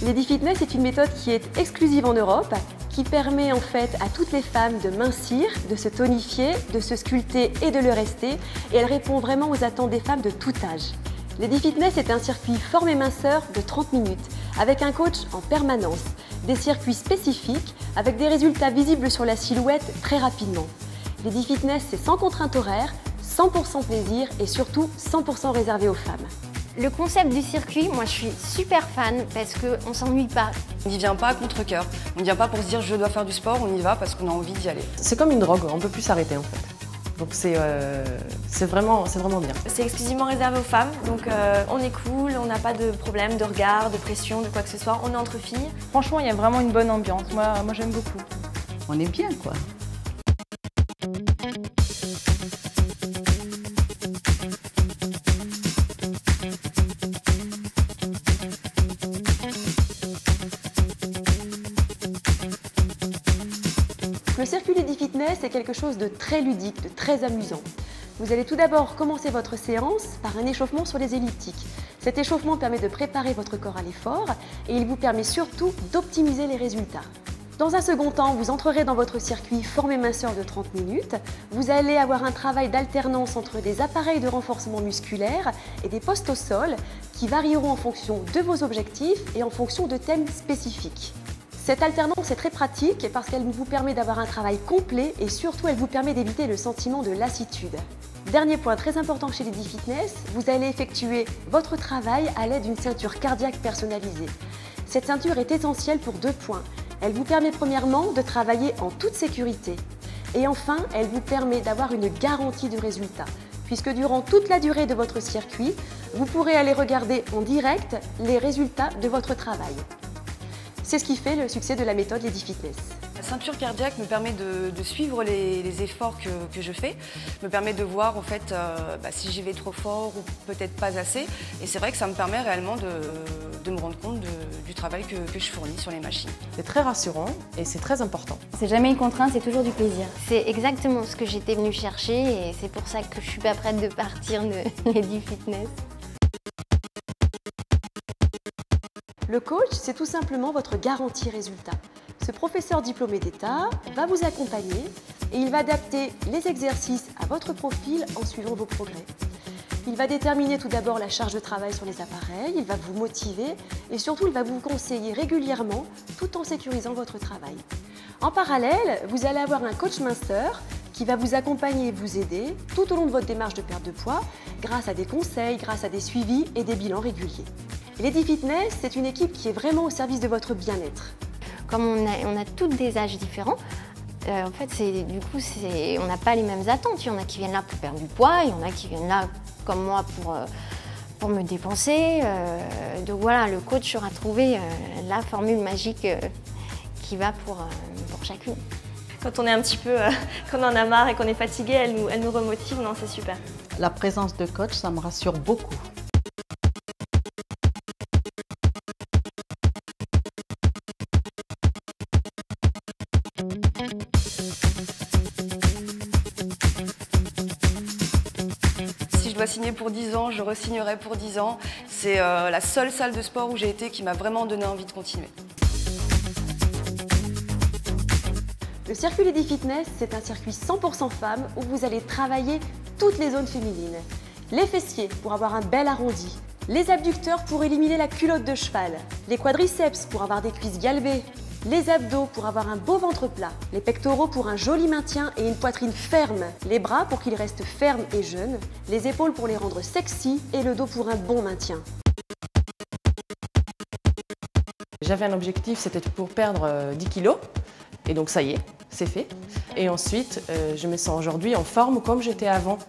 Lady Fitness est une méthode qui est exclusive en Europe, qui permet en fait à toutes les femmes de mincir, de se tonifier, de se sculpter et de le rester. Et elle répond vraiment aux attentes des femmes de tout âge. Lady Fitness est un circuit forme et minceur de 30 minutes, avec un coach en permanence, des circuits spécifiques, avec des résultats visibles sur la silhouette très rapidement. Lady Fitness, c'est sans contrainte horaire, 100% plaisir et surtout 100% réservé aux femmes. Le concept du circuit, moi je suis super fan parce qu'on ne s'ennuie pas. On n'y vient pas à contre-cœur. On n'y vient pas pour se dire je dois faire du sport, on y va parce qu'on a envie d'y aller. C'est comme une drogue, on ne peut plus s'arrêter en fait. Donc c'est vraiment bien. C'est exclusivement réservé aux femmes, donc on est cool, on n'a pas de problème de regard, de pression, de quoi que ce soit. On est entre filles. Franchement, il y a vraiment une bonne ambiance. Moi j'aime beaucoup. On est bien quoi. Le circuit Lady Fitness est quelque chose de très ludique, de très amusant. Vous allez tout d'abord commencer votre séance par un échauffement sur les elliptiques. Cet échauffement permet de préparer votre corps à l'effort et il vous permet surtout d'optimiser les résultats. Dans un second temps, vous entrerez dans votre circuit forme et minceur de 30 minutes. Vous allez avoir un travail d'alternance entre des appareils de renforcement musculaire et des postes au sol qui varieront en fonction de vos objectifs et en fonction de thèmes spécifiques. Cette alternance est très pratique parce qu'elle vous permet d'avoir un travail complet et surtout elle vous permet d'éviter le sentiment de lassitude. Dernier point très important chez Lady Fitness, vous allez effectuer votre travail à l'aide d'une ceinture cardiaque personnalisée. Cette ceinture est essentielle pour 2 points. Elle vous permet premièrement de travailler en toute sécurité et enfin elle vous permet d'avoir une garantie de résultat puisque durant toute la durée de votre circuit, vous pourrez aller regarder en direct les résultats de votre travail. C'est ce qui fait le succès de la méthode Lady Fitness. La ceinture cardiaque me permet de suivre les efforts que je fais, me permet de voir en fait si j'y vais trop fort ou peut-être pas assez. Et c'est vrai que ça me permet réellement de me rendre compte du travail que je fournis sur les machines. C'est très rassurant et c'est très important. C'est jamais une contrainte, c'est toujours du plaisir. C'est exactement ce que j'étais venue chercher et c'est pour ça que je suis pas prête de partir de Lady Fitness. Le coach, c'est tout simplement votre garantie résultat. Ce professeur diplômé d'État va vous accompagner et il va adapter les exercices à votre profil en suivant vos progrès. Il va déterminer tout d'abord la charge de travail sur les appareils, il va vous motiver et surtout il va vous conseiller régulièrement tout en sécurisant votre travail. En parallèle, vous allez avoir un coach minceur qui va vous accompagner et vous aider tout au long de votre démarche de perte de poids grâce à des conseils, grâce à des suivis et des bilans réguliers. Lady Fitness, c'est une équipe qui est vraiment au service de votre bien-être. Comme on a toutes des âges différents, en fait, on n'a pas les mêmes attentes. Il y en a qui viennent là pour perdre du poids, il y en a qui viennent là, comme moi, pour me dépenser. Donc voilà, le coach aura trouvé la formule magique qui va pour chacune. Quand on est un petit peu, quand on en a marre et qu'on est fatigué, elle nous remotive, non, c'est super. La présence de coach, ça me rassure beaucoup. Si je dois signer pour 10 ans, je re-signerai pour 10 ans. C'est la seule salle de sport où j'ai été qui m'a vraiment donné envie de continuer. Le circuit Lady Fitness, c'est un circuit 100% femmes où vous allez travailler toutes les zones féminines. Les fessiers pour avoir un bel arrondi, les abducteurs pour éliminer la culotte de cheval, les quadriceps pour avoir des cuisses galbées, les abdos pour avoir un beau ventre plat, les pectoraux pour un joli maintien et une poitrine ferme, les bras pour qu'ils restent fermes et jeunes, les épaules pour les rendre sexy et le dos pour un bon maintien. J'avais un objectif, c'était pour perdre 10 kilos et donc ça y est, c'est fait. Et ensuite, je me sens aujourd'hui en forme comme j'étais avant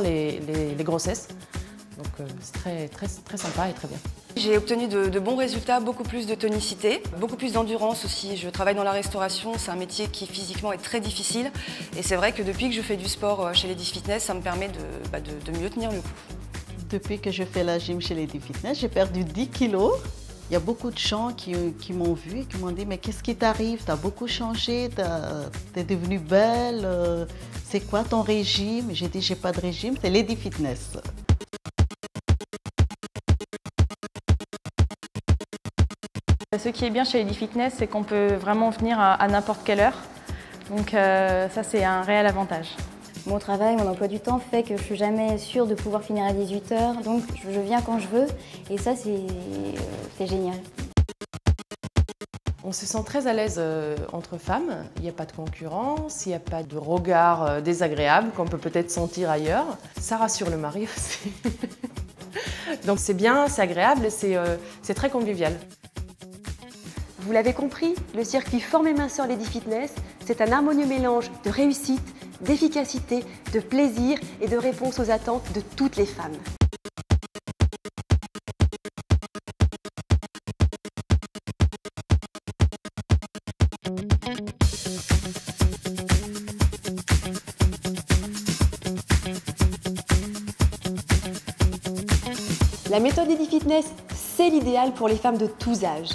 les grossesses. Donc c'est très sympa et très bien. J'ai obtenu de bons résultats, beaucoup plus de tonicité, beaucoup plus d'endurance aussi. Je travaille dans la restauration, c'est un métier qui physiquement est très difficile. Et c'est vrai que depuis que je fais du sport chez Lady Fitness, ça me permet de mieux tenir le coup. Depuis que je fais la gym chez Lady Fitness, j'ai perdu 10 kilos. Il y a beaucoup de gens qui m'ont vu et qui m'ont dit « Mais qu'est-ce qui t'arrive? Tu as beaucoup changé, tu es devenue belle, c'est quoi ton régime ?» J'ai dit « J'ai pas de régime, c'est Lady Fitness. » Ce qui est bien chez Lady Fitness, c'est qu'on peut vraiment venir à n'importe quelle heure. Donc ça, c'est un réel avantage. Mon travail, mon emploi du temps fait que je ne suis jamais sûre de pouvoir finir à 18 h, donc je viens quand je veux et ça, c'est génial. On se sent très à l'aise entre femmes, il n'y a pas de concurrence, il n'y a pas de regard désagréable qu'on peut peut-être sentir ailleurs. Ça rassure le mari aussi. Donc c'est bien, c'est agréable et c'est très convivial. Vous l'avez compris, le circuit Forme et Minceur Lady Fitness, c'est un harmonieux mélange de réussite, d'efficacité, de plaisir et de réponse aux attentes de toutes les femmes. La méthode Lady Fitness, c'est l'idéal pour les femmes de tous âges.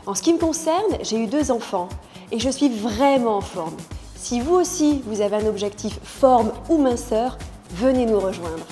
En ce qui me concerne, j'ai eu 2 enfants et je suis vraiment en forme. Si vous aussi, vous avez un objectif forme ou minceur, venez nous rejoindre.